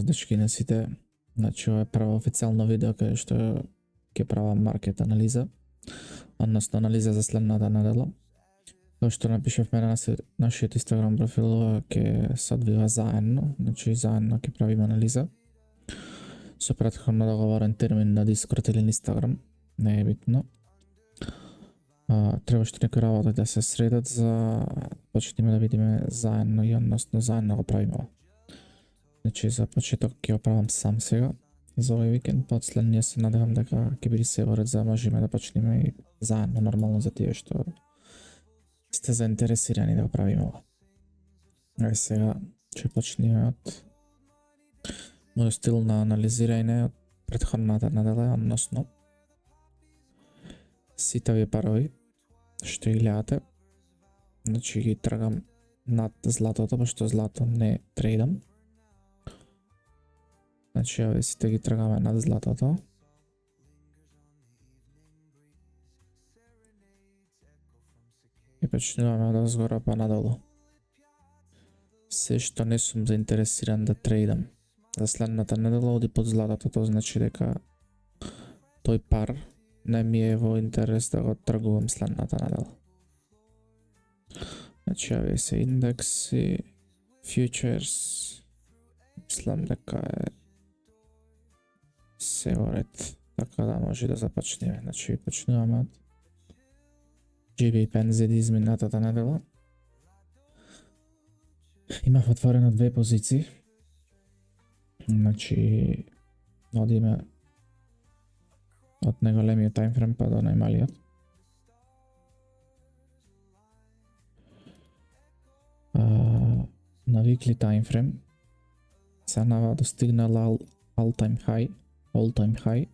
вас, дечки, на сите. Значи, ова е прво официјално видео каде што ќе правам маркет анализа, односно анализа за следната недела. Тоа што напишавме на нашиот Instagram профил, ќе се одвива заедно, значи заедно ќе правиме анализа. Со претходно договорен термин на Discord или на Instagram, не е битно. Требаше некои работи да се средат за почнеме да видиме заедно и односно заедно го правиме ова. Значи за почеток ќе го правам сам сега за овој викенд, па од следниот се надевам дека ќе биде се во ред за можеме да почнеме и заедно нормално за тие што сте заинтересирани да го правиме ова. Ај сега ќе почнеме од мојот стил на анализирање од претходната недела, односно сите овие парови што ги гледате, значи ги тргам над златото, пошто злато не трейдам. Значи овие сите ги тргаме над златото. И почнуваме од озгора па надолу. Се што не сум заинтересиран да трейдам за следната недела оди под златото, тоа значи дека тој пар не ми е во интерес да го тргувам следната недела. Значи овие се индекси, фьючерс, мислам дека е се во ред, така да може да започнеме. Значи почнуваме од GBP изминатата недела. Имав отворено две позиции. Значи одиме од најголемиот таймфрейм па до најмалиот. На weekly таймфрейм ценава достигнала all time high,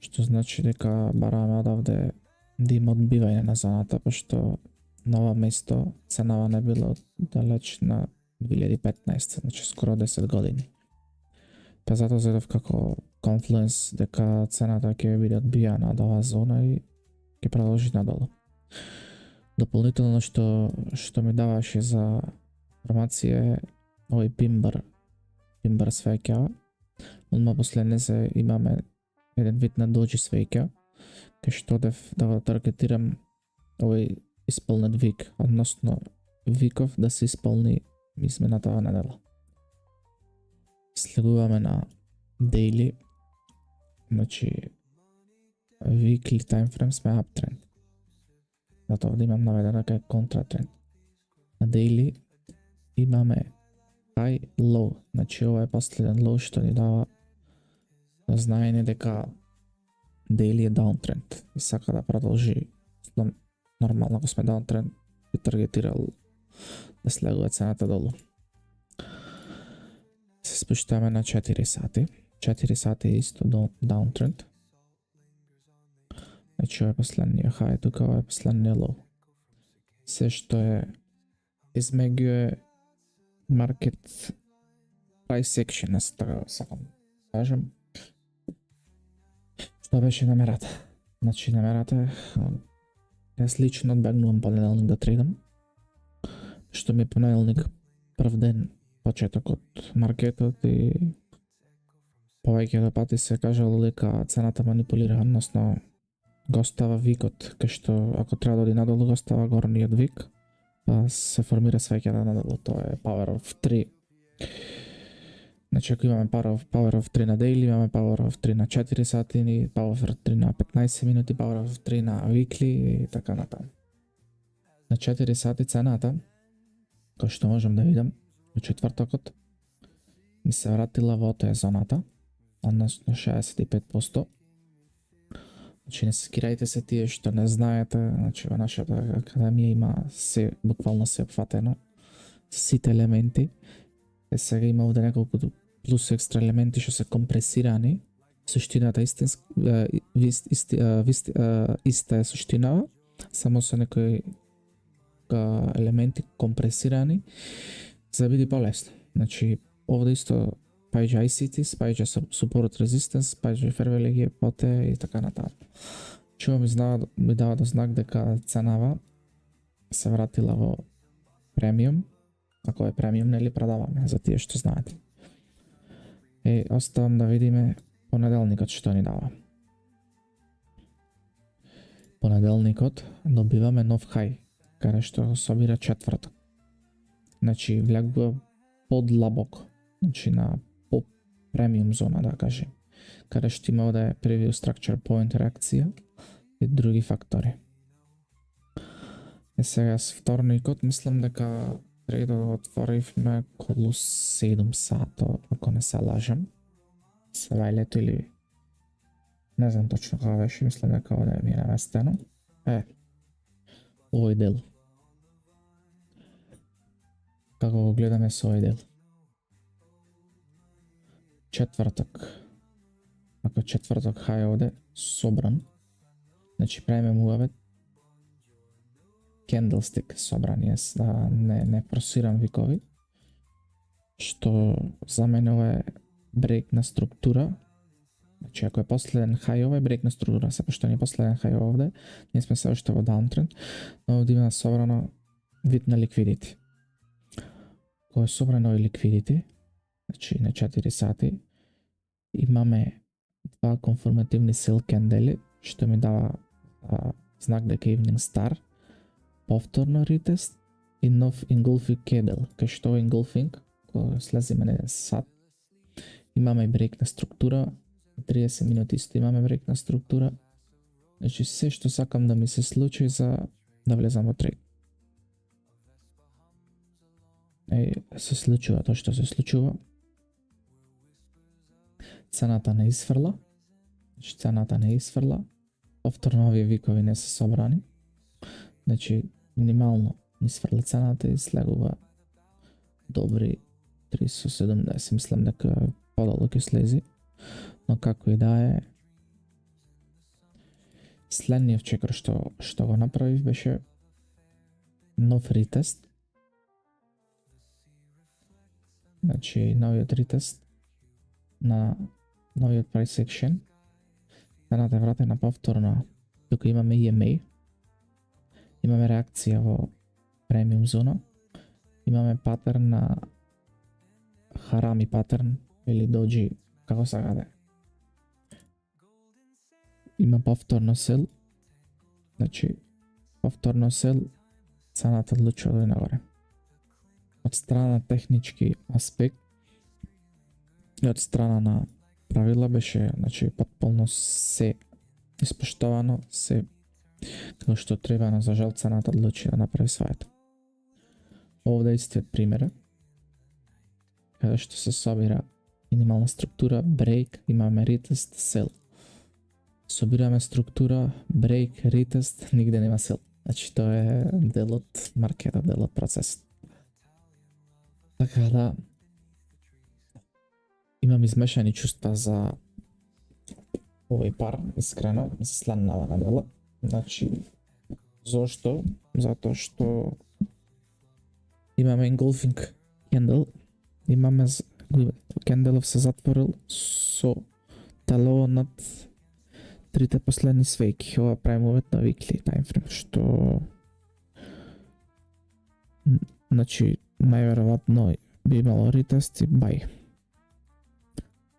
што значи дека бараме одавде да има одбивање на зоната, пошто на ова место ценава не било далеч на 2015, значи скоро 10 години. Па затоа зедов како конфлуенс дека цената ќе биде одбијана од оваа зона и ќе продолжи надолу. Дополнително што ми даваше за информација е овој пимбар свеќа. Одма после не се имаме еден вид на доджи свеќа, кај што одев да го таргетирам овој исполнет вик, односно виков да се исполни измината ова недела. Следуваме на daily, значи weekly timeframe сме uptrend. Затоа овде имам наведено дека е контратренд. На daily имаме high low, значи ова е последен low што ни дава знаење дека daily е downtrend и сака да продолжи. Нормално ако сме downtrend би таргетирал да слегува цената долу. Се спуштаме на 4 сати. 4 сати е исто downtrend. Значи ова е последниот high, тука ова е последниот low. Се што е измеѓу е market price action, така сакам кажам. Што беше намерата? Значи намерата е јас лично одбегнувам понеделник да трейдам, што ми е понеделник прв ден почеток од маркетот и повеќето пати се кажало дека цената манипулира, односно го остава викот, кај што ако треба да оди надолу го остава горниот вик, па се формира свеќата надолу, тоа е Power of 3. Значи ако имаме Power of 3 на daily, имаме Power of 3 на 4 сати, Power of 3 на 15 минути, Power of 3 на weekly и така натаму. На 4 сати цената, кој што можам да видам, во четвртокот ми се вратила во таа зоната, односно 65%. Значи не скирајте се тие што не знаете, значи во нашата академија има се, буквално се опфатено, сите елементи. Сега има овде неколку плюс екстра елементи што се компресирани, суштината иста е суштинава, само со некои елементи компресирани за да биде полесно. Значи овде исто паѓа ICT, паѓа support resistance, паѓа fair value, поте и така натаму. Чува ми дава до знак дека ценава се вратила во премиум. Ако е премиум, нели продаваме за тие што знаете. Оставам да видиме понеделникот што ни дава. Понеделникот добиваме нов хај, каде што собира четврток. Значи, влегува подлабоко, значи на по-премиум зона, да кажем, каде што има овде preview structure point реакција и други фактори. Сега с вторникот мислам дека трейдот отворивме околу 7 сато, ако не се лажам. Севајлето или не знам точно кога беше, мислам дека овде ми е наместено. Овој дел. Како го гледаме со овој дел? Четврток. Ако четврток хај овде собран, значи правиме мувавет candlestick собран, јас да не просирам викови, што за мене ова е брейк на структура. Значи ако е последен хај ова е брейк на структура, се пошто не е последен хај овде, ние сме се уште во даунтренд, но овде има собрано вид на ликвидити. Кога е собрано овој ликвидити, значи на 4 сати, имаме два конформативни sell кендели, што ми дава знак дека evening star, повторно ретест и нов engulfing candle, кај што engulfing, кога слеземе на 1 сат, имаме брейк на структура, 30 минути исто имаме брейк на структура, значи се што сакам да ми се случи за да влезам во трейд. Се случува тоа што се случува. Цената не изфрла, значи цената не изфрла, повторно овие викови не се собрани, значи минимално ни сфрли цената и слегува добри 370, мислам дека подолу ќе слези, но како и да е, следниот чекор што го направив беше нов ретест, значи новиот ретест на новиот price action, цената е вратена повторно, тука имаме EMA, имаме реакција во премиум зона, имаме патерн на Харами патерн или доджи, како сакате. Има повторно сел, значи повторно сел, цената одлучува да нагоре. Од страна на технички аспект и од страна на правила беше, значи, потполно се испоштовано, се како што треба, но за жал цената одлучи да направи своето. Овде истиот пример, каде што се собира минимална структура, брейк, имаме ретест, сел. Собираме структура, брейк, ретест, нигде нема сел. Значи тоа е дел од маркетот, дел од процесот. Така да, имам измешани чувства за овој пар, искрено, за следнава недела. Значи, зошто? Затоа што имаме engulfing candle, имаме кенделов се затворил со тело над трите последни свејки. Ова правиме увет на weekly timeframe, што значи најверојатно би имало ретест и бај.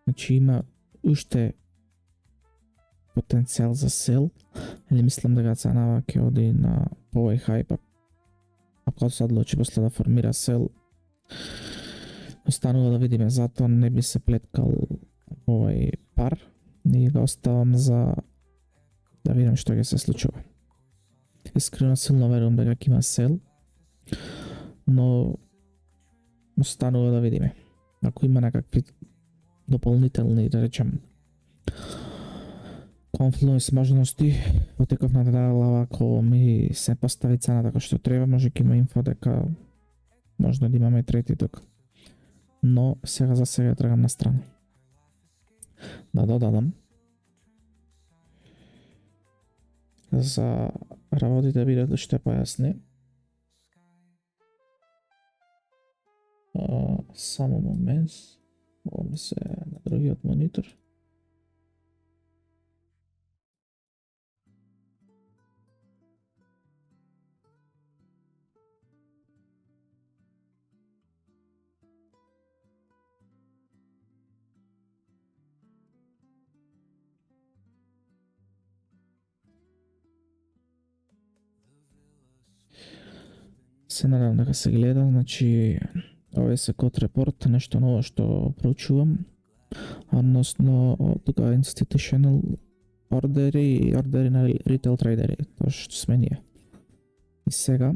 Значи има уште потенцијал за сел, или мислам дека ценава ќе оди на овој хај, ако се одлучи после да формира сел, останува да видиме, затоа не би се плеткал овој пар, и го оставам за да видим што ќе се случува. Искрено силно верувам дека ќе има сел, но останува да видиме. Ако има некакви дополнителни, да речем, конфлуенс можности, во теков на недела, ако ми се постави цена така што треба, може ќе има инфо дека можно да имаме трети тука. Но сега за сега тргам на страна. Да додадам, за работите бидат уште појасни. Само момент, ова ми се на другиот монитор. се надевам дека се гледа, значи ова се код репорт, нешто ново што проучувам, односно тука institutional ордери и ордери на retail трейдери, тоа што сме ние. И сега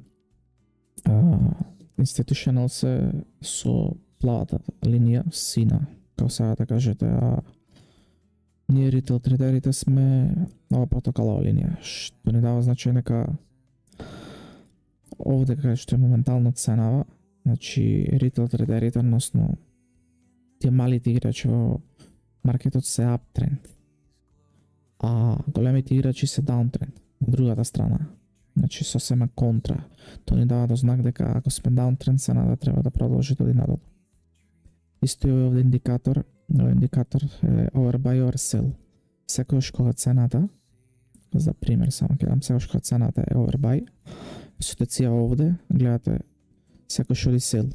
institutional се со плавата линија, сина, како сега да кажете, а ние retail трейдерите сме ова протоколова линија, што ни дава значење дека овде кај што е моментално ценава, значи retail трейдерите, односно тие малите играчи во маркетот се uptrend, а големите играчи се downtrend, на другата страна. Значи сосема контра. Тоа ни дава до знак дека ако сме downtrend, цената треба да продолжи да оди надолу. Исто е овде индикатор, овој индикатор е overbuy or sell. Секогаш кога цената, за пример само ќе дам, секогаш кога цената е overbuy, ситуација овде, гледате, секогаш оди sell.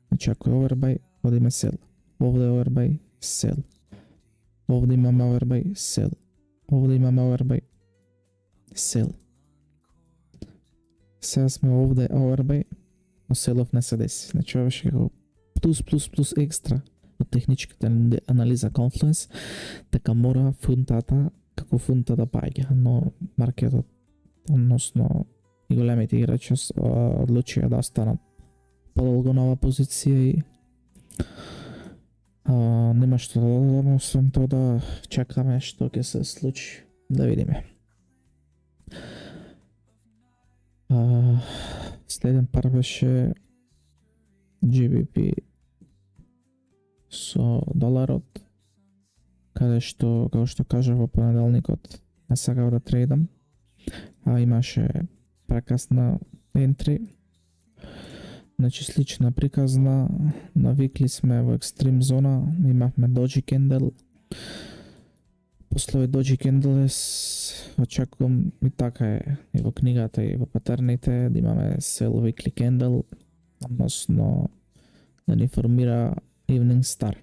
Значи ако е overbuy, одиме sell. Овде е overbuy, sell. Овде имаме overbuy, sell. Овде имаме overbuy, sell. Сега сме овде overbuy, но селов не се деси. Значи ова ще како плюс екстра од техничката анализа Confluence, така мора фунтата, како фунта да паѓа, но маркетот, односно и големите играчи одлучија да останат подолго на оваа позиција и нема што да додадам, освен тоа да чекаме што ќе се случи, да видиме. Следен пар беше GBP со доларот, каде што, како што кажа во понеделникот, не сакав да трейдам, а имаше прекасна ентри. Значи слична приказна, навикли сме во екстрим зона, имавме доджи кендел, после доджи кендел очекувам и така е и во книгата и во патерните да имаме sell weekly candle, односно да ни формира evening star.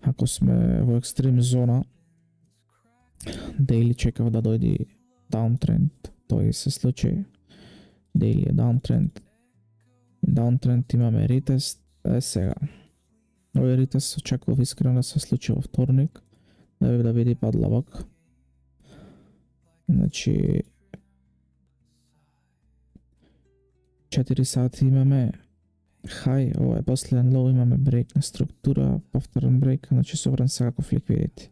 Ако сме во екстрим зона, daily чекав да дојди downtrend, тој се случи, daily е downtrend, и downtrend имаме retest, сега. Овој retest очекував искрено да се случи во вторник, да види подлабок. Значи 4 сати имаме high, ова е последен low, имаме брейк на структура, повторен брейк, значи собран секаков ликвидити.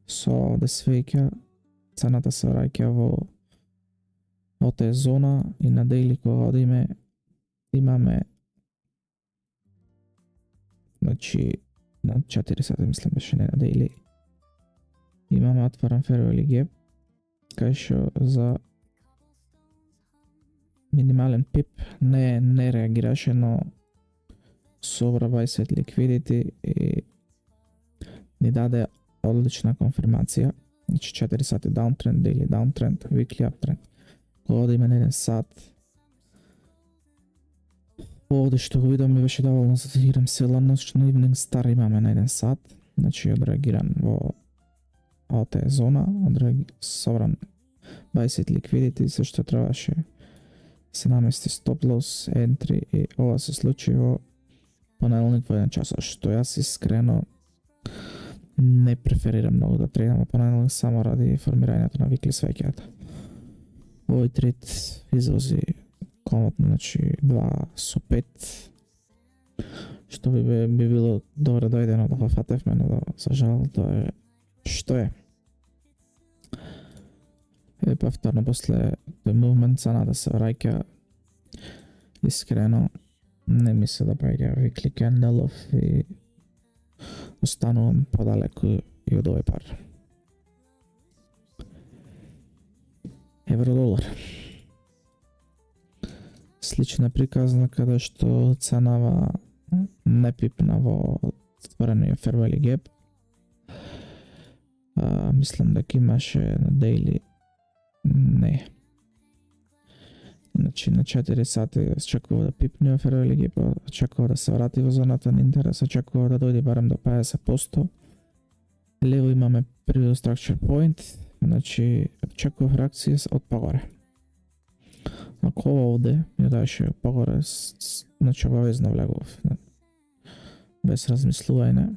Со овде свеќа, цената се враќа во ОТ зона и на daily кога одиме имаме, значи на 4 сати мислам беше, не на daily, имаме отворен fair value gap, кај што за минимален пип не реагираше, но собра 20 liquidity и ни даде одлична конфирмација. Значи 4 сати downtrend, daily downtrend, weekly uptrend. Кога да има на 1 сат, овде што го видам ми беше доволно за да играм села, но evening star имаме на 1 сат, значи одреагиран во ОТ зона, собран 20 liquidity, се што требаше се намести stop loss, entry и ова се случи во понеделник во 1 час, што јас искрено не преферирам многу да трейдам во понеделник само ради формирањето на викли свеќата. Овој трейд излази комотно, значи 2 со 5, што би било добро дојдено да го фатевме, но за жал тоа е што е. Повторно после тој мувмент цената се враќа, искрено не ми се допаѓа weekly candle и останувам подалеку и од овој пар. Евро-долар. Слична приказна каде што ценава не пипна во отворениот fair value gap. Мислам дека имаше на daily не. Значи на 4 сати очекува да пипне во fair value gap, очекува да се врати во зоната на интерес, очекува да дојде барем до 50%. Лево имаме preview structure point, значи очекува реакција од пагоре. Ако ова овде ја даеше погоре, значи обавезно влегував. Без размислување.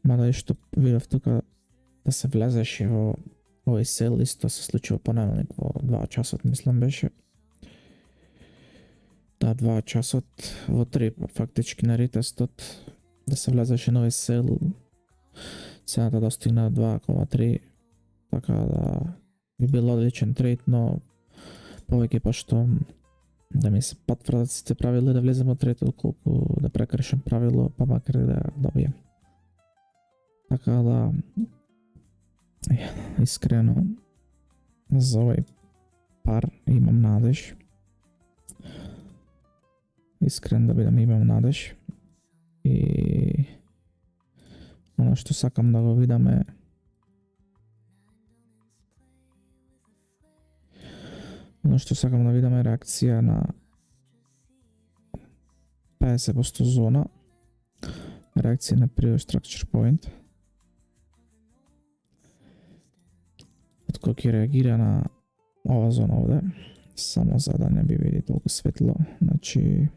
Мада и што видов тука да се влезеше во овој сел, исто се случи во понеделник во 2 часот, мислам беше. Да, 2 часот во 3, фактички на ретестот, да се влезеше на овој сел, цената достигна 2,3, така да би бил одличен трейд, но повеќе пошто да ми се потврдат сите правила да влезем во трейд, отколку да прекршам правило, па макар и да добием. Така да, искрено, за овој пар имам надеж. Искрен да бидам, имам надеж. И оно што сакам да го видам е реакција на 50% зона, реакција на Prior Structure Point. Откако ќе реагира на ова зона овде, само за да не би види толку светло, значи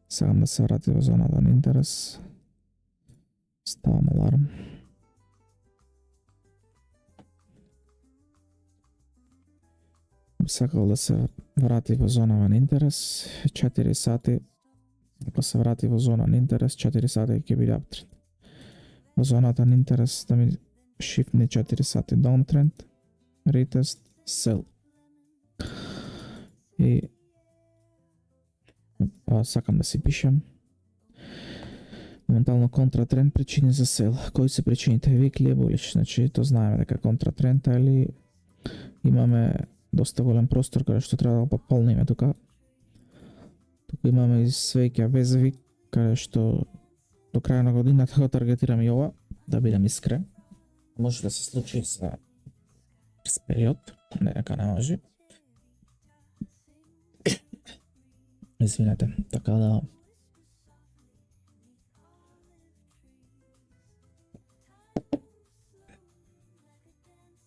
сакам да се врати во зоната на интерес. Ставам аларм. Сакал да се врати во зона на интерес 4 сати. Ако се врати во зона на интерес 4 сати ќе биде аптрend. Во зоната на интерес да ми шифне 4 сати downtrend, retest, sell. И сакам да си пишем моментално контратренд, причини за сел. Кои се причините? Weekly bullish, значи то знаеме дека контратренд или имаме доста голем простор каде што треба да го пополниме тука. Тука имаме и свеќа без вик, каде што до крај на годината го таргетирам и ова, да бидам искрен. Може да се случи за период, не дека не може. Извинете, така да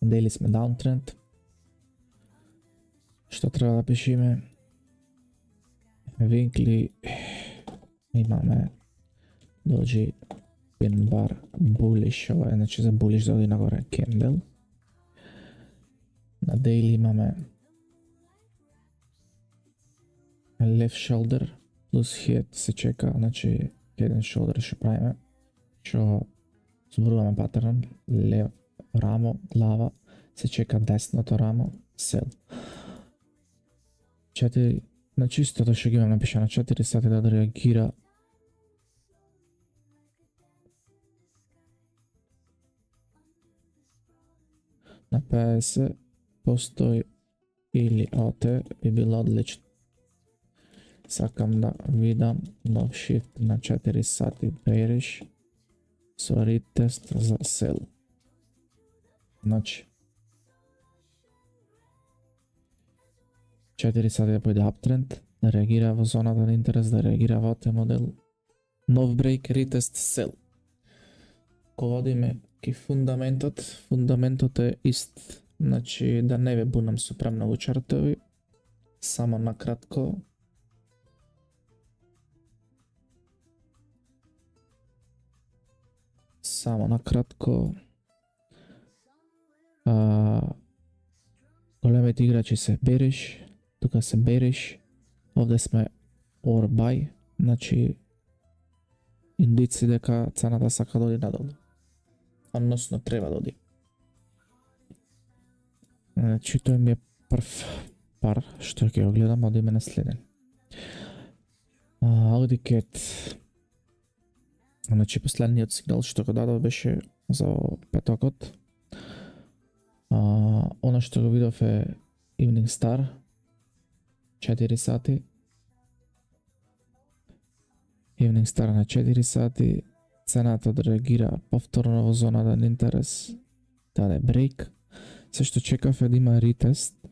дели сме downtrend. Што треба да пишеме? Weekly имаме дојде pin bar bullish, ова е значи за bullish да оди нагоре candle. На daily имаме left shoulder плюс head се чека, значи head and shoulder ще правиме, што зборуваме патерн, лев рамо, глава, се чека десното рамо, sell. 4, на чистото ще ги имам напишано 4 сати да реагира на 50% или ОТ би било одлично. Сакам да видам нов shift на 4 сати bearish со retest за sell. Значи 4 сати да појде uptrend, да реагира во зоната на интерес, да реагира во ОТ модел, нов break, retest, sell. Ко одиме ки фундаментот е ист, значи да не ве бунам со премногу чартови, само накратко. Големите играчи се bearish, тука се bearish, овде сме or buy, значи индици дека цената сака да оди надолу. Односно треба да оди. Значи тој ми е прв пар што ќе го гледам, одиме на следен. Audicate. Значи последниот сигнал што го дадов беше за петокот. Она што го видов е Evening Star 4 сати. Evening Star на 4 сати. Цената да реагира повторно во зоната на интерес, даде брейк. Се што чекав е да има ретест.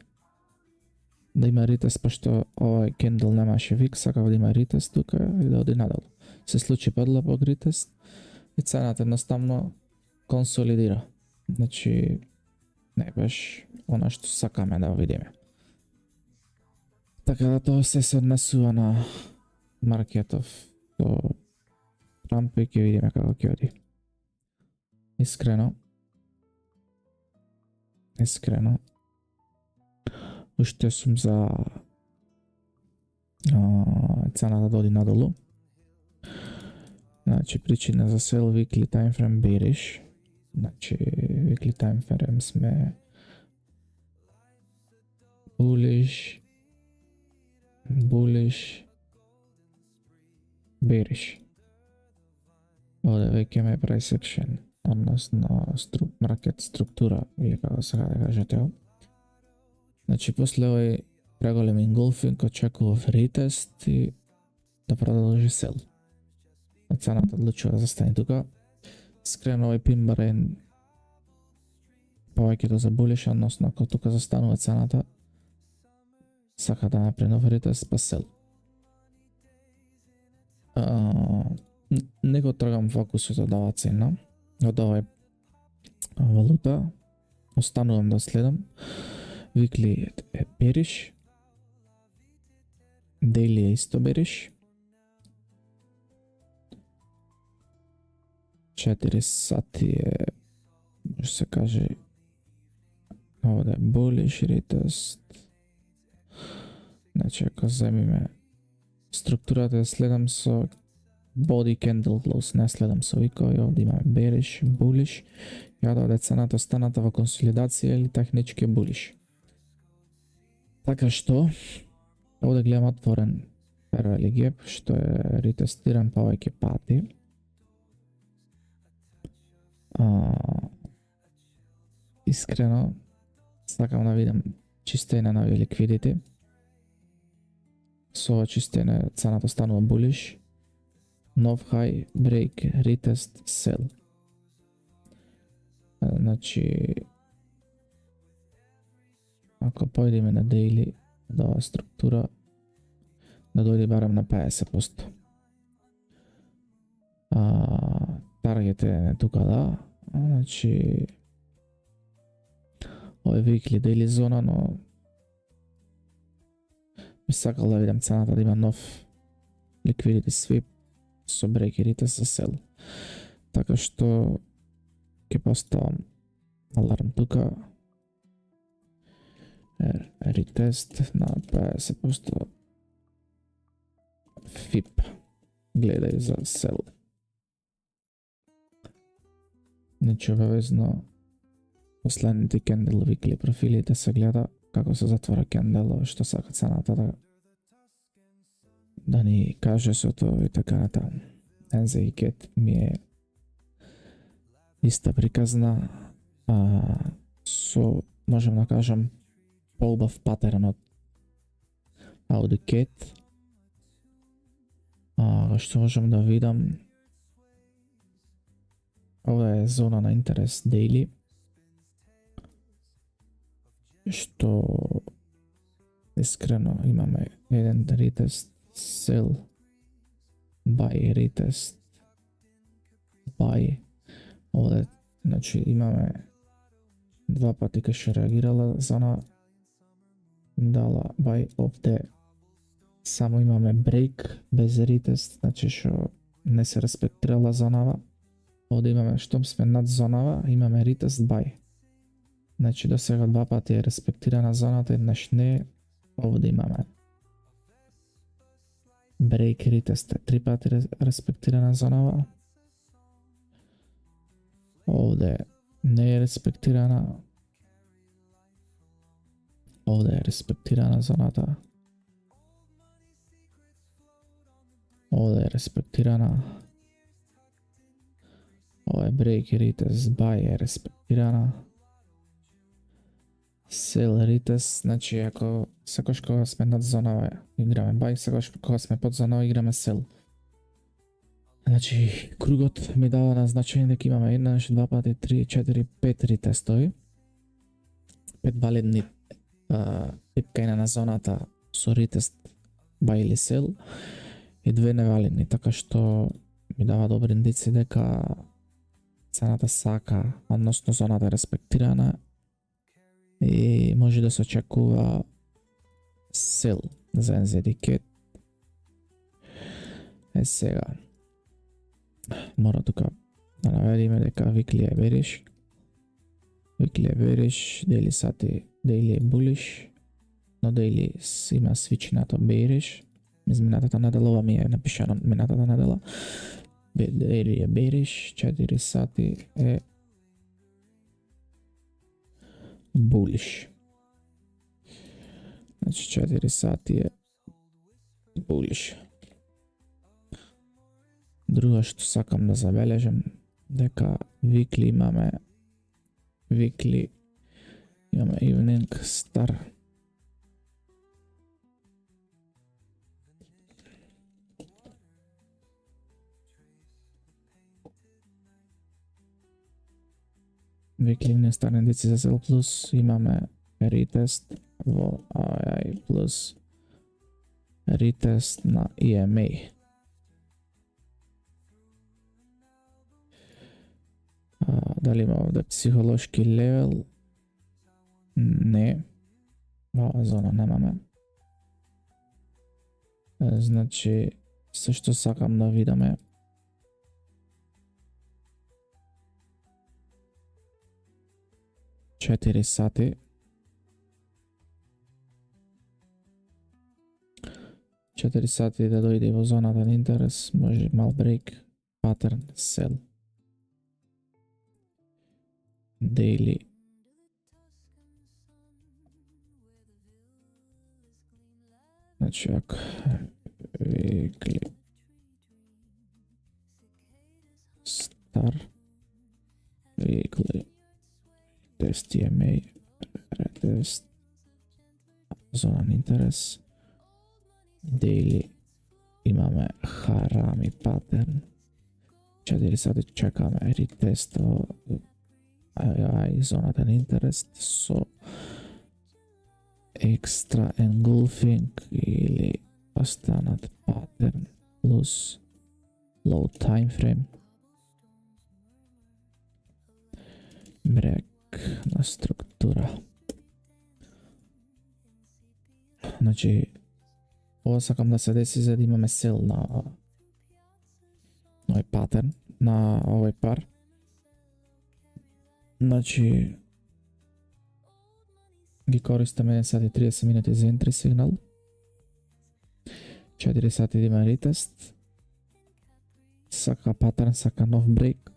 Да има ретест, пошто овој кендл немаше вик, сакав да има ретест тука и да оди надолу. Се случи подлабок ретест и цената едноставно консолидира. Значи не беше она што сакаме да видиме. Така да тоа се однесува на маркетов до Трамп и ќе видиме како ќе оди. Искрено, уште сум за цената да оди надолу. Значи причина за сел weekly time frame bearish. Значи weekly time frame сме bullish, bearish. Овде веќе ме price action, односно маркет структура, или како сега да кажете. Значи после овој преголем engulfing очекував ретест и да продолжи сел. Цената одлучува да застане тука. Искрено овој пин барен повеќето за bullish, односно ако тука застанува цената, сака да направи нов ретест па сел. Не го тргам фокусот од оваа цена, од овај валута, останувам да следам. Weekly е bearish, daily е исто bearish, 4 сати е, може се каже, овде bullish retest. Значи ако земиме структурата да следам со body candle close, не следам со викови, овде имаме bearish, bullish, ја да оде цената останата во консолидација или технички bullish. Така што, овде гледам отворен parallel gap, што е ретестиран повеќе пати. Искрено, сакам да видам чистење на ликвидити. Со ова чистење цената станува bullish. Нов high, break, retest, sell. Значи, ако појдеме на daily, да ова структура, да дојде барем на 50%. Таргет е тука да, значи, ова е weekly daily зона, но би сакал да видам цената да има нов liquidity sweep со break и retest за sell. Така што ќе поставам аларм тука. Retest на 50% FIP. Гледај за sell. Значи обавезно последните candle weekly профилите се гледа како се затвора candle, што сака цената да ни каже со тоа и така натаму. NZGET ми е иста приказна, со, можем да кажем, поубав патерн од AudiCat, што можем да видам, ова е зона на интерес daily, што искрено имаме еден retest, sell, buy, retest, buy. Овде, значи, имаме два пати кај што реагирала зона, дала buy, овде само имаме break без retest, значи што не се респектирала зонава. Овде имаме, штом сме над зонава, имаме retest, buy. Значи до сега два пати е респектирана зоната, еднаш не, овде имаме break, retest, три пати респектирана зонава. Овде не е респектирана. Овде е респектирана зоната. Овде е респектирана. Ова е break и retest, buy е респектирана. Sell retest, значи ако секојаш кога сме над зонава играме buy, секојаш кога сме под зонава играме sell. Значи кругот ми дава назначение дека имаме еднаш, два пати, 3, 4, 5 ретестови. 5 валидни пипкајна на зоната со ретест buy или sell и 2 невалидни, така што ми дава добри индици дека цената сака, односно зоната е респектирана и може да се очекува sell. за NZD-CAT. Сега мора тука да наведиме дека weekly е bearish, daily сати daily е bullish, но daily има switch нато bearish. Изминатата недела, ова ми е напишано минатата недела. Daily е bearish, 4 сати е bullish. Значи 4 сати е bullish. Друго што сакам да забележам дека weekly имаме evening star. Weekly evening star индици за sell plus, имаме retest во RSI plus retest на EMA. Дали има овде психолошки левел? Не. Ова зона немаме. Значи, се што сакам да видиме четири сати. 4 сати да дојде во зоната на интерес, може мал брейк, паттерн, sell. Daily. Значи, ако weekly star, weekly test EMA, retest, зона на интерес, daily имаме харами паттерн, 4 сати чекаме ретест зоната на интерес со екстра engulfing или останат паттерн плюс low time frame, брек на структура. Значи, ова сакам да се деси за да имаме сел на овој паттерн, на овој пар. Значи, ги користаме 1 сат и 30 минути за entry сигнал, 4 сати да има ретест, сака паттерн, сака нов брейк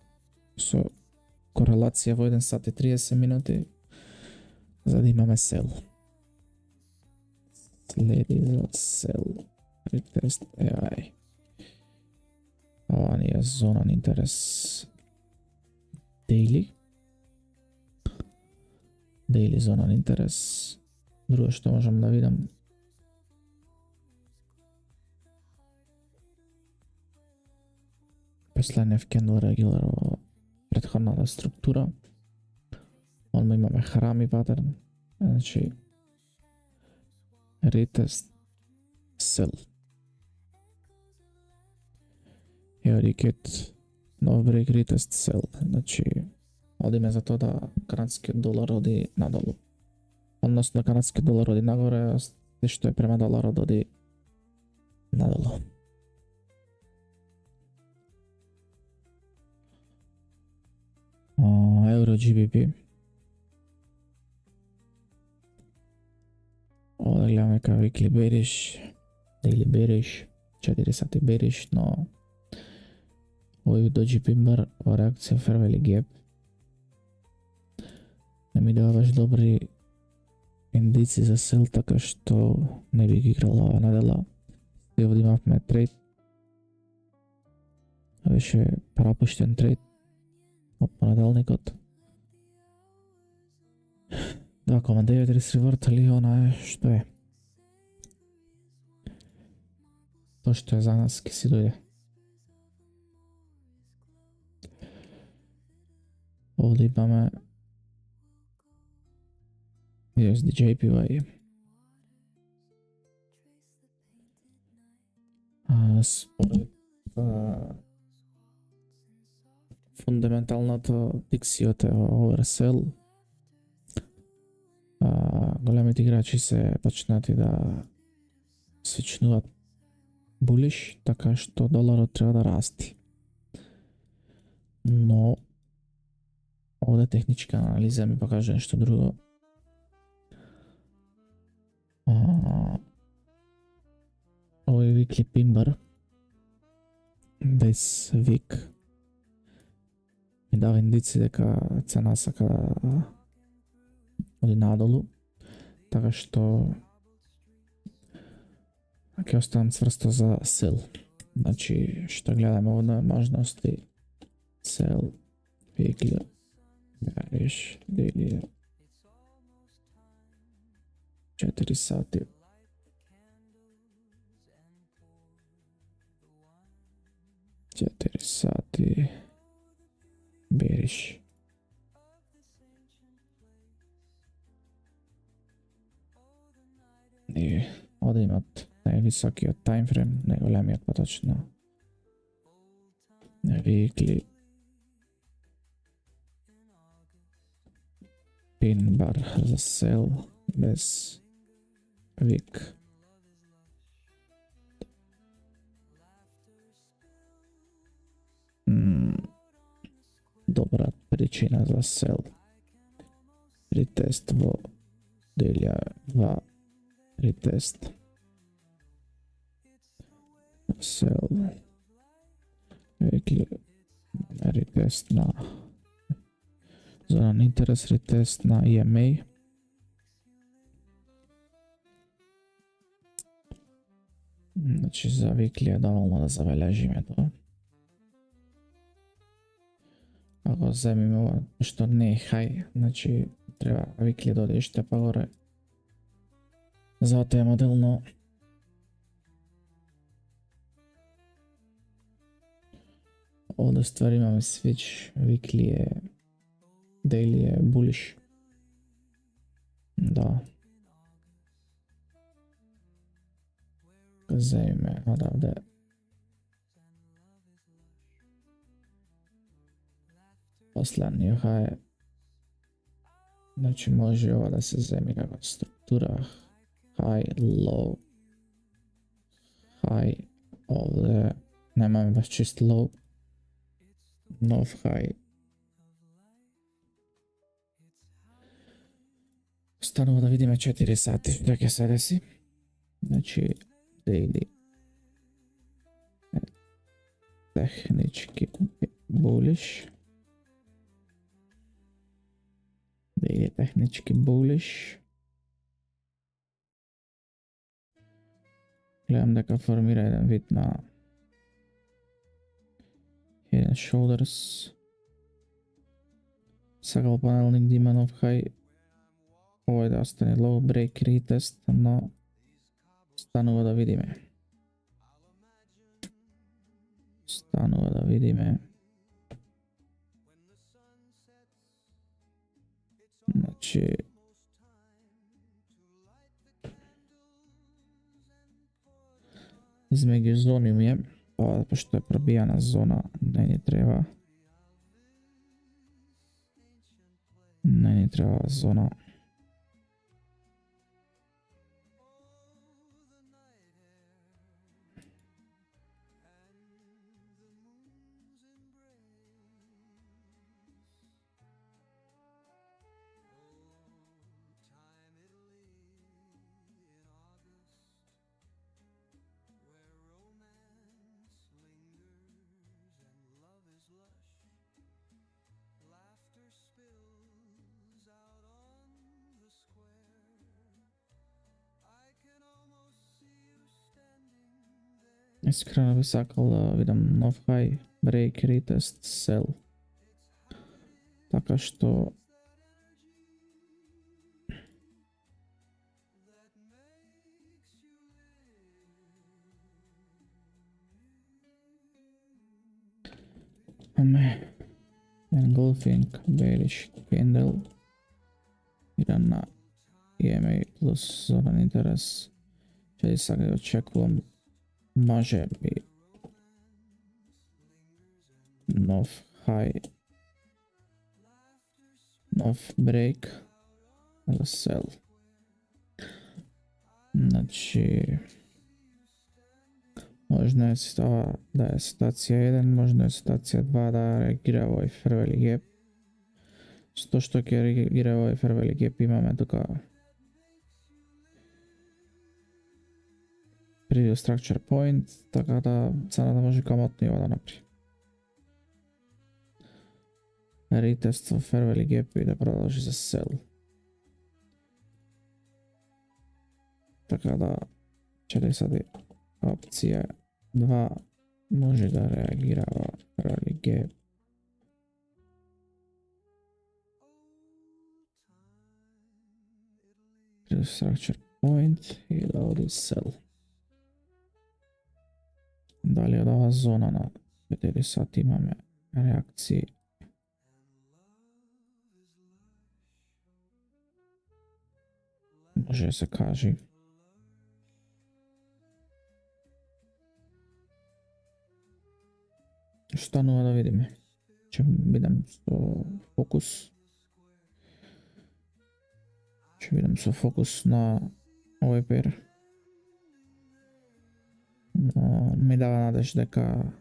со корелација во 1 сат и 30 минути за да имаме сел. Следи за сел, ретест AI. Ова ни е зона на интерес daily. Daily зона на интерес. Друго што можам да видам, последниот candle regular во претходната структура. Одма имаме харами паттерн, значи retest sell. EUR-CAD нов брейк retest sell. Значи одиме за тоа да канадскиот долар оди надолу. Односно канадскиот долар оди нагоре, а се што е према доларот оди надолу. Euro GBP. Ова гледаме ка weekly bearish, daily bearish, 4 сати bearish, но овој до GP бар во реакција fair value gap не ми дава баш добри индици за сел, така што не би ги играл ова недела. И овде имавме трейд, беше пропуштен трейд од понеделникот. 2,9 risk reward, али она е што е. Тоа што е за нас ке си дојде. Овде имаме USD JPY. Според фундаменталното диксиот е oversell. Големите играчи се почнати да свичнуваат булиш, така што доларот треба да расти. Но овде техничка анализа ми покажа нешто друго. Овој weekly pimbar без вик ми дава индици дека цена сака да оди надолу, така што ќе оставам цврсто за сел. Значи, што гледаме овде, можности сел, weekly, bearish, daily, 4 сати. Bearish. И овде имат највисокиот таймфрейм, најголемиот поточно. Weekly pin bar за сел без вик. Добра причина за сел. Ретест во делја 2. Ретест. Сел. Weekly ретест на зона на интерес, ретест на EMA. Значи за weekly е доволно да забележиме тоа. Ако земиме ова што не е хај, значи треба weekly да оди уште погоре. Затоа е моделно овде ствари имаме switch, weekly е daily е bullish. Да. Земиме одавде последниот хај, значи може ова да се земи како структура high, low, high, овде немаме баш чист low, нов high. Станува да видиме 4 сати што ќе се деси. Значи daily технички bullish. Daily технички bullish. Гледам дека формира еден вид на head and shoulders. Сакал панелник да има нов хај. Овој да остане low, break, retest, но станува да видиме. Значи измеѓу зони ми е, пошто е пробијана зона, не ни треба зона. Искрено би сакал да видам нов хај, break, retest, sell. Така што имаме engulfing bearish candle, идам на EMA плюс зона на интерес. Ќе сега ја очекувам може би нов хај, нов брейк за сел. Значи Можно е да е ситуација 1, можно е ситуација 2 да реагира овој фервели геп. Што ќе реагира овој фервели геп имаме тука Preview Structure Point, така да цената може комотно да напри. Ретест во фервели геп и да продолжи за сел. Така да 40 опција 2 може да реагира во фервели геп. Preview Structure Point и да оди сел. Дали од ова зона на 4 сати имаме реакции? Може да се кажи. Станува да видиме. Ќе бидам со фокус. Ќе бидам со фокус на овој пер. Но ми дава надеж дека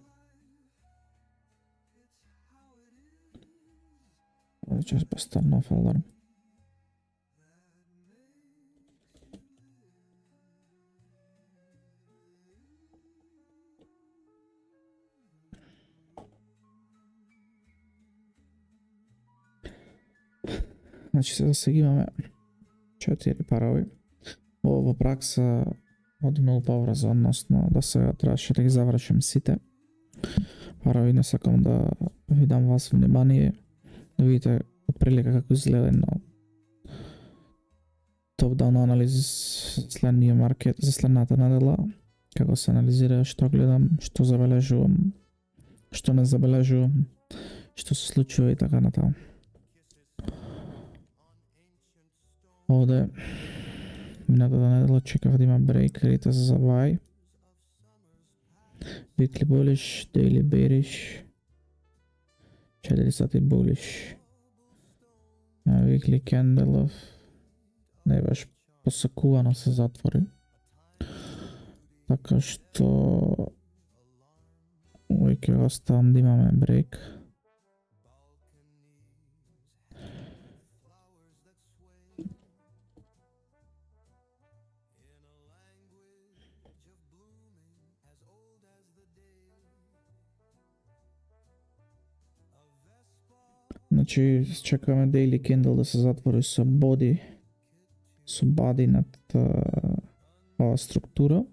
час поставам нов аларм. Значи сега имаме 4 парови. Ово во пракса оди многу побрзо, односно да се требаше да ги завршим сите парови. Не сакам да ви дам вас внимание, да видите отприлика како изгледа едно топ-даун анализ следниот маркет за следната недела, како се анализира, што гледам, што забележувам, што не забележувам, што се случува и така натаму. Овде минатата недела чекав да има брейк ретест за buy. Weekly bullish, daily bearish, 4 сати bullish. Weekly candle не баш посакувано се затвори. Така што овој ќе го оставам да имаме брейк. Значи, чекаме Daily Candle да се затвори со body над ова структура.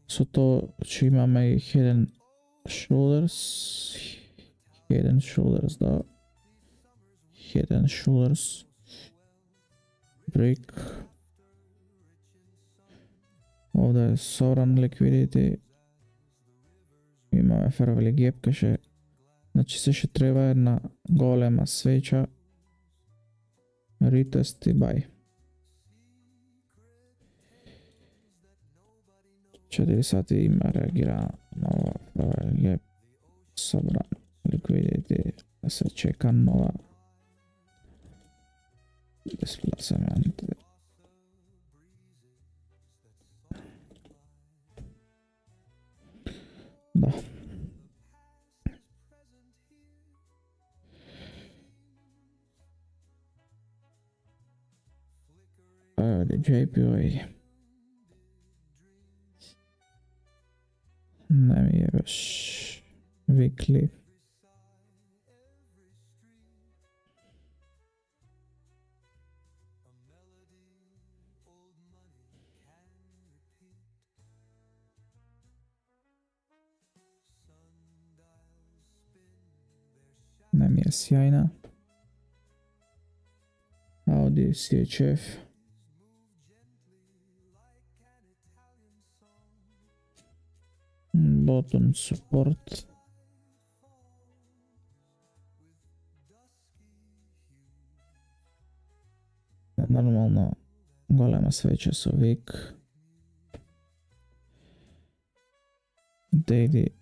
Со тоа ќе имаме и Head and Shoulders break. Овде е Sovereign Liquidity. Имаме Fairvalue Gap, каже. Значи се ќе треба една голема свеча, retest и buy. 4 сати има реагира на ова геп, собра liquidity, да се чека нова диспласамент. Да. The JPY не ми е баш weekly. Не ми е сјајна. Audi CHF. Bottom support. Нормално голема свеча со вик. Daily.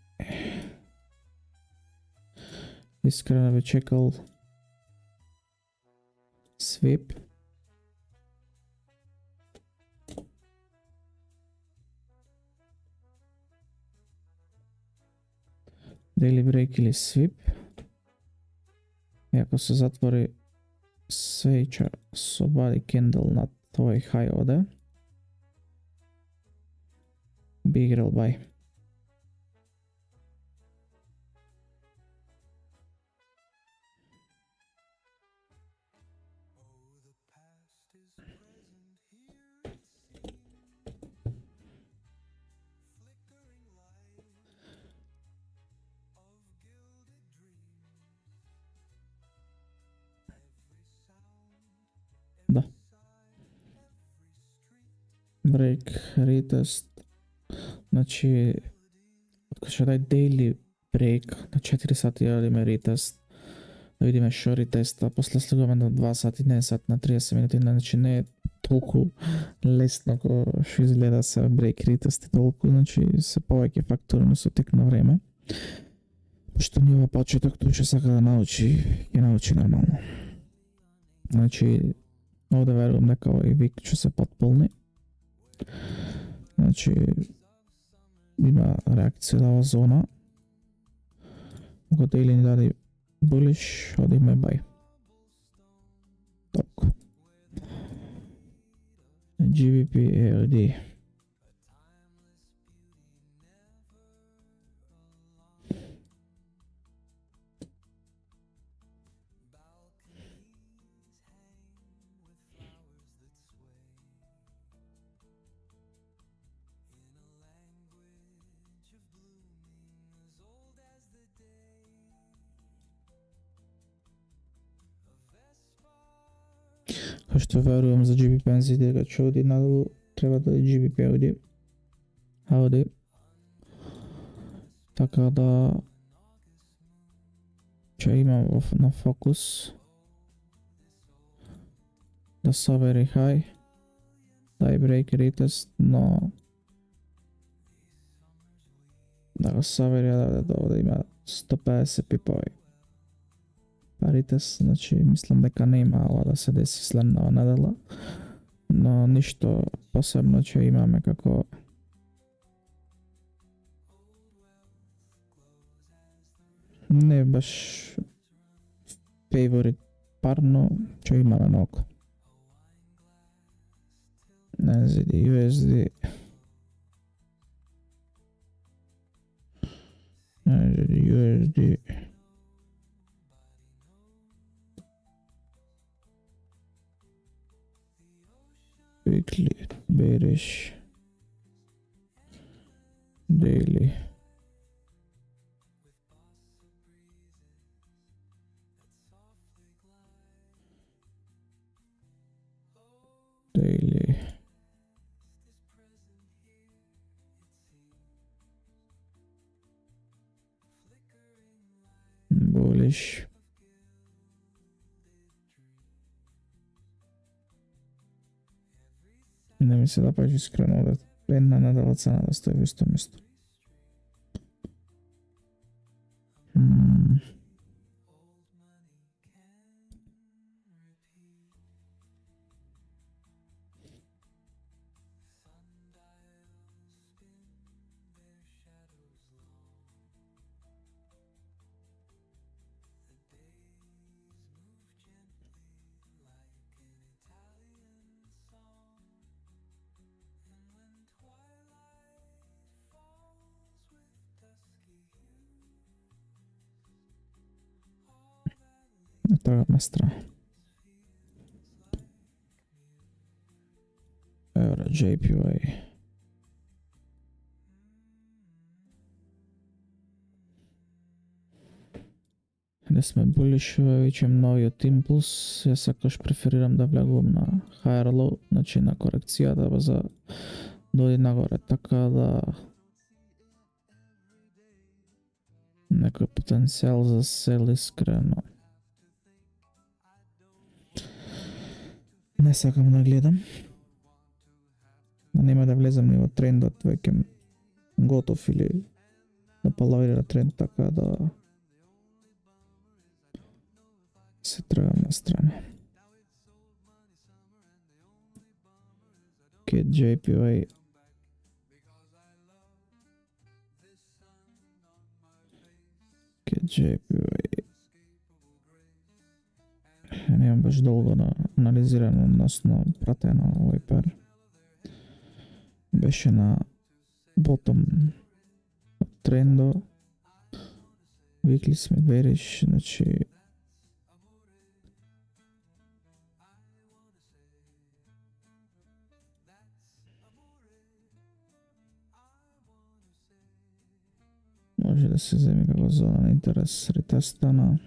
Искрено би чекал sweep. daily break или sweep. И ако се затвори свеќа со body candle над овој high оде, би играл buy. Да. Break, retest. Значи, откако ќе дај daily break на 4 сати ја радиме retest, да видиме шо retest, а после слегуваме на 2 сати, не сат на 30 минути, значи не е толку лесно како што изгледа се break retest и толку, значи се повеќе фактори но со тек на време. Пошто ни ова почеток тој што сака да научи, ќе научи нормално. Значи, овде верувам дека овој вик ќе се потполни. Значи, има реакција на ова зона. Ако daily ни даде bullish, одиме buy. Толку. GBP AUD. Кој што верувам за GBP NZD дека ќе оди надолу, треба да е GBP AUD. Така да ќе имам на фокус да собери high, дај break retest, но да го собери да овде има 150 пипови. Паритес, значи мислам дека не има ова да се деси следнава недела, но ништо посебно ќе имаме како не баш favorite пар, но ќе имаме многу. NZD, USD, USD. Weekly, bearish, daily. Daily. Bullish. Не ми се допаѓа искрено да една недела цена да стои во исто место. Таа страна. Евро JPY. Не сме bullish, веќе новиот импулс, јас сакаш преферирам да влегувам на higher low, значи на корекцијата за да оди нагоре, така да некој потенцијал за сел искрено. Не сакам да гледам. Нема да влезам ни во трендот, веќе готов или да половира тренд, така да се тргам на страна. Get JPY. JPY. Немам баш долго анализирано, односно пратено овој пар. Беше на ботом трендо. Weekly сме бериш, значи може да се земе како зона на интерес ретеста на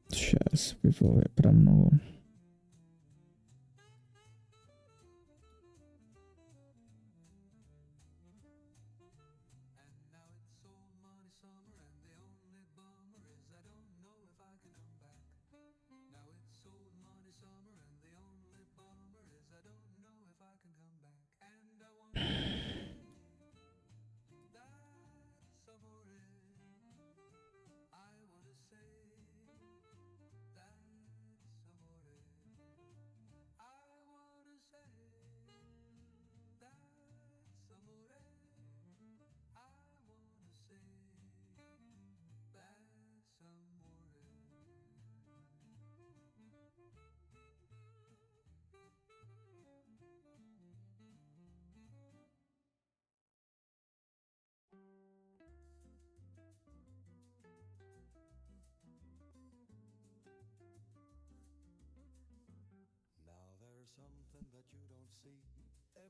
6 пипови е премногу.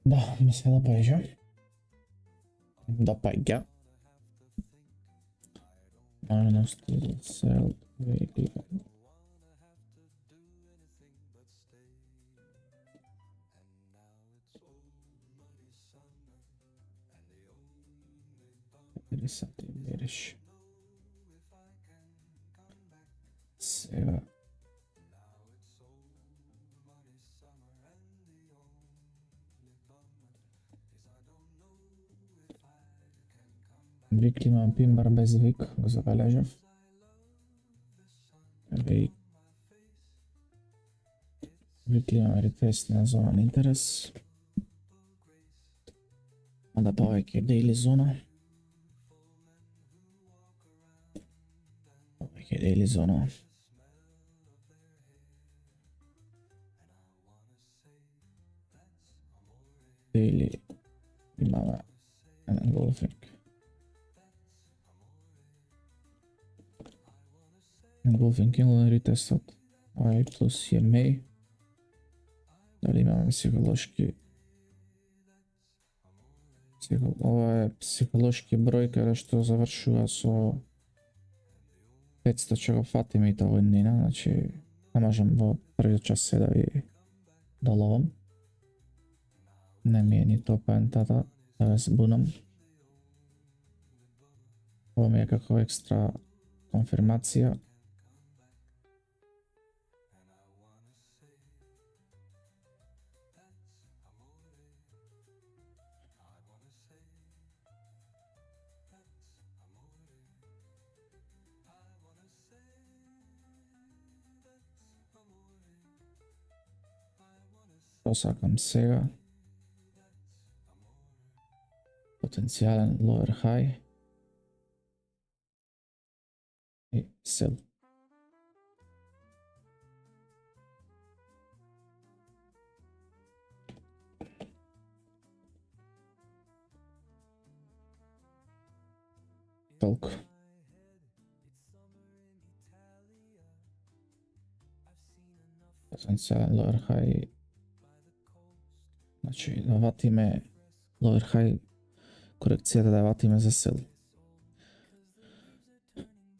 Да, ми се допаѓа. Допаѓа. Minus to the cell weekly. Interessante береш. Сега. Викли имам пимбар без вик, го забележав. Викли имам ретест на зона на интерес. Onda повеќе дейли зона. Повеќе дейли зона. Дейли имаме engulfing. Engulfing на ретестот. Ай плюс EMA. Дали имаме психолошки? Ова е психолошки број каде што завршува со 500 ќе го фатиме и тоа нина, значи не можам во првиот час се да ви доловам. Не ми е ни тоа поентата да ве збунам. Ова ми е како екстра конфирмација. Тоа сакам сега. Потенцијален lower high. И sell. Толку. Потенцијален lower high. Значи, да ватиме lower high, корекцијата да ватиме за сел.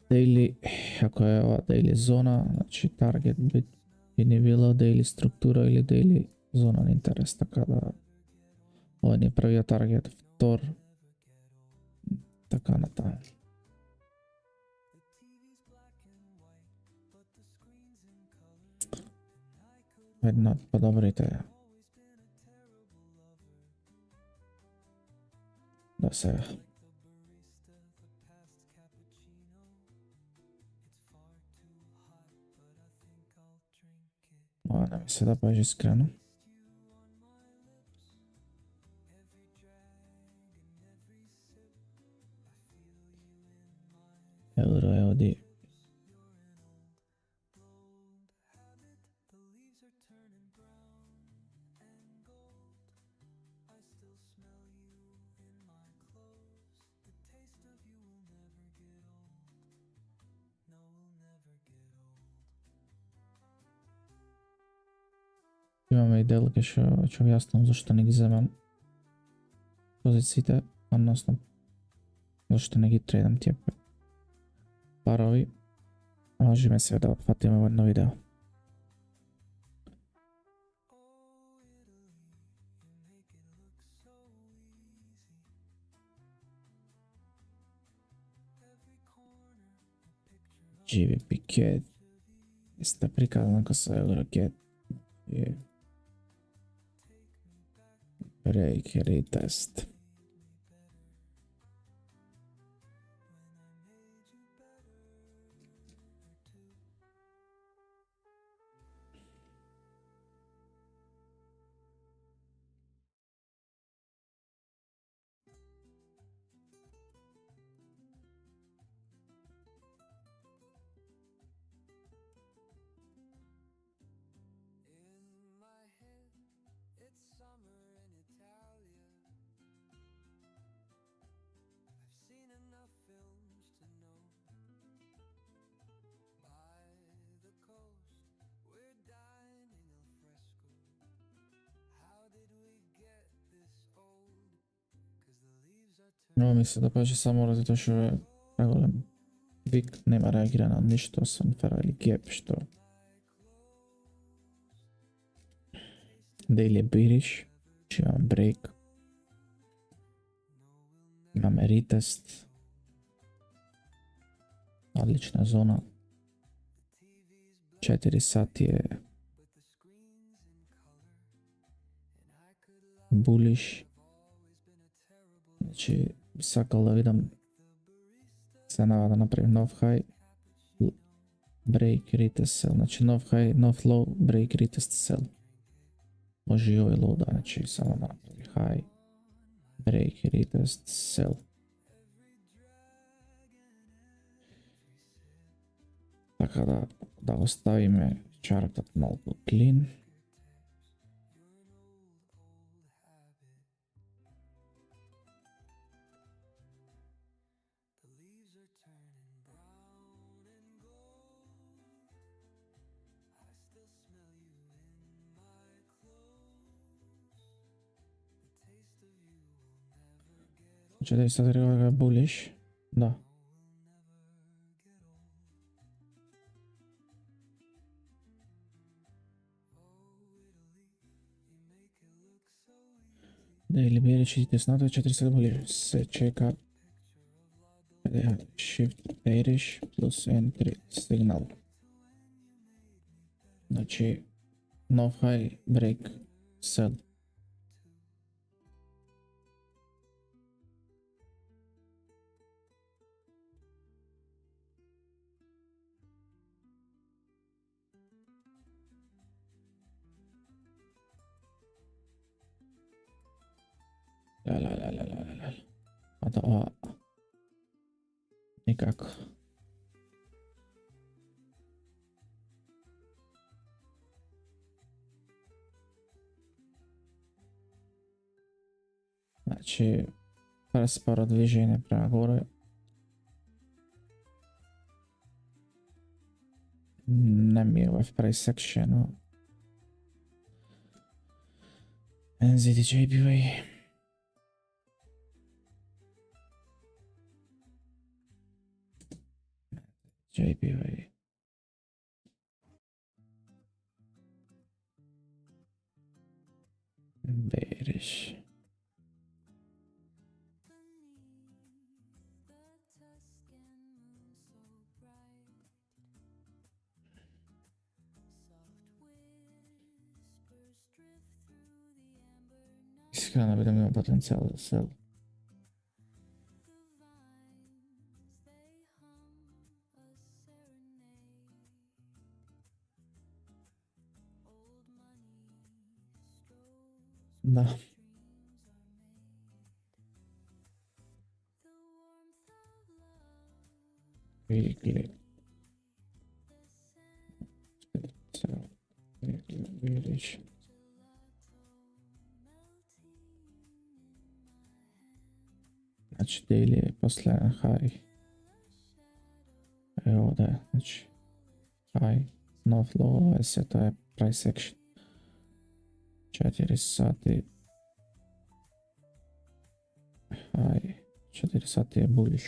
Daily, ако е ова daily зона, значи target би ни било daily структура или daily зона на интерес, така да ова ни е првиот таргет, втор, така натаму. Една од подобрите. Да сега. Ова не ми се допаѓа искрено. Euro EOD. Имаме и делки што ви јаснам зашто не ги земам позициите, односно зашто не ги трейдам тие парови. Можеме се да фатиме во едно видео. GBP CAD esta prikazana kao sa Euro CAD i break retest. Mnogo mi se dopaѓа само ради тоа што е преголем вик, нема реагира на ништо, освен фера или геп, што daily bearish, че имаме break, имаме retest, одлична зона, 4 сати е bullish, значи сакал да видам ценава да направи нов хай, break, retest, sell, значи нов хай, нов low, break, retest, sell. Може и овој low да, значи само да направи хай, break, retest, sell. Така да го ставиме чартот малку clean. Значи да се треба bullish, да. Daily bearish и тесната 40 bullish. Се чека shift bearish плюс entry сигнал. Значи нов high, break, sell. Ла. А тоа никако. Значи преспоро движење према горе. Не ми е в price section. NZD JPY. JPY. Bearish. Искрено видам има потенцијал за сел. Да. weekly. Variation. Znači daily je posljedan high. Evo ovdje je, znači high, no flow, sve to je price action. 4 sati high, 4 sati je bullish.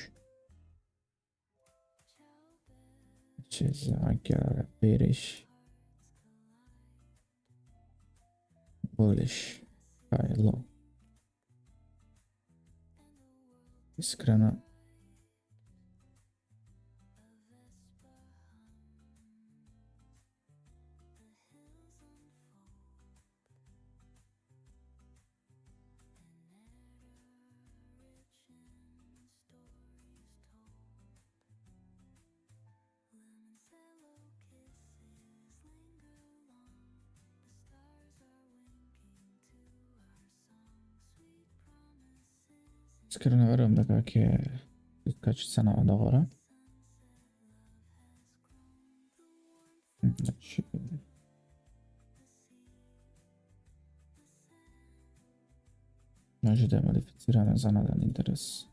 Znači zankjera bearish, bullish, high, low. Iskreno Iskreno verujem da kak je kači cenova dogora. Znači može da je modificirana za nadan interes.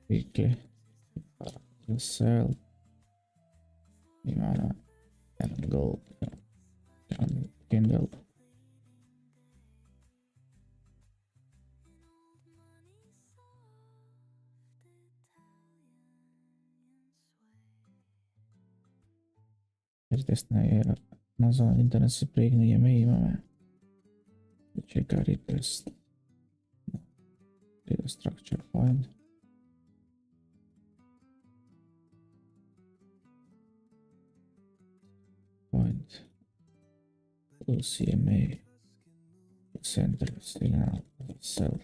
Weekly sell imana and gold and Kindle. Retestna je nazvan internet se pregne ime imame. Čeka retest. Data structure point. Point plus CMA center signal self.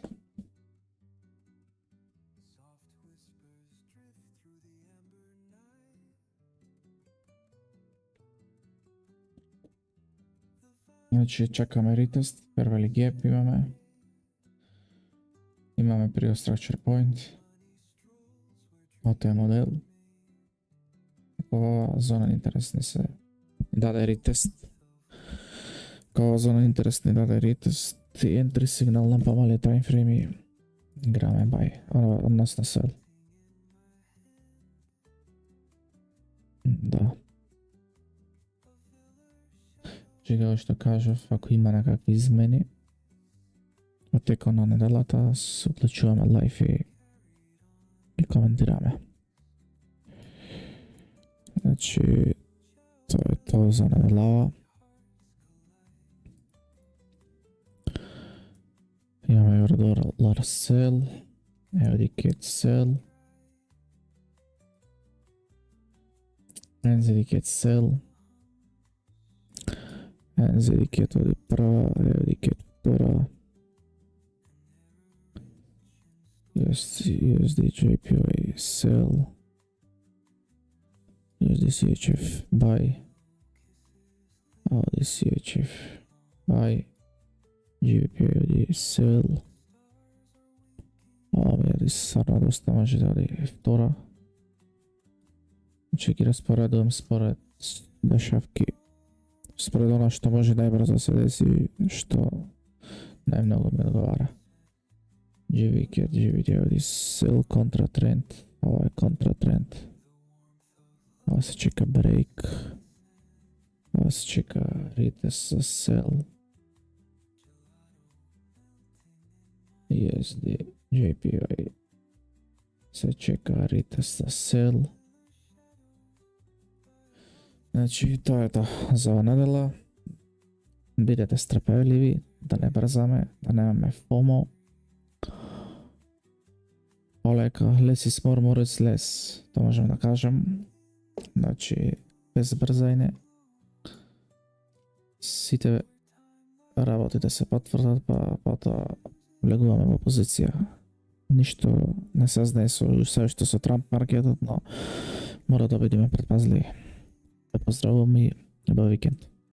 Znači čekаме retest, prvi gap imаме pre structure point. Ovo je model. Ova zona interesne se даде retest. Kao zona interesne даде retest. Entry signal na помале timeframe играме buy, odnosno sell. Да. Чега што кажав, ако има некакви измени од текот на неделата, се уклучуваме лайф и коментираме. Значи тоа е тоа за неделава. Имаме Eurodollar sell, EURDCAD sell, NZDCAD sell, NZDCAD оди прва, EURDCAD втора, USD JPY sell, USD CHF buy, AUD CHF buy, GBP sell. Ovdje stvarno dosta može da je vtora. Znači ги rasporedujem според dešavki. Според ono što može najbrzo se desi, što najmnogo mi odgovara. GBP ovdje sell kontra trend. Ovo je kontra trend. Ovo se čeka break. Ovo se čeka retest za sell. USD JPY se čeka retest za sell. Znači to je to za ova nedela. Budete strpeljivi, da ne brzame, da nemаме FOMO. Poleka, less is more, more is less, to možem da kažem. Znači bez brzajne. сите работи да се потврдат, па потоа влегуваме во позиција. Ништо не се знае се што со Трамп маркетот, но мора да бидеме предпазливи. Ве поздравувам и убав викенд.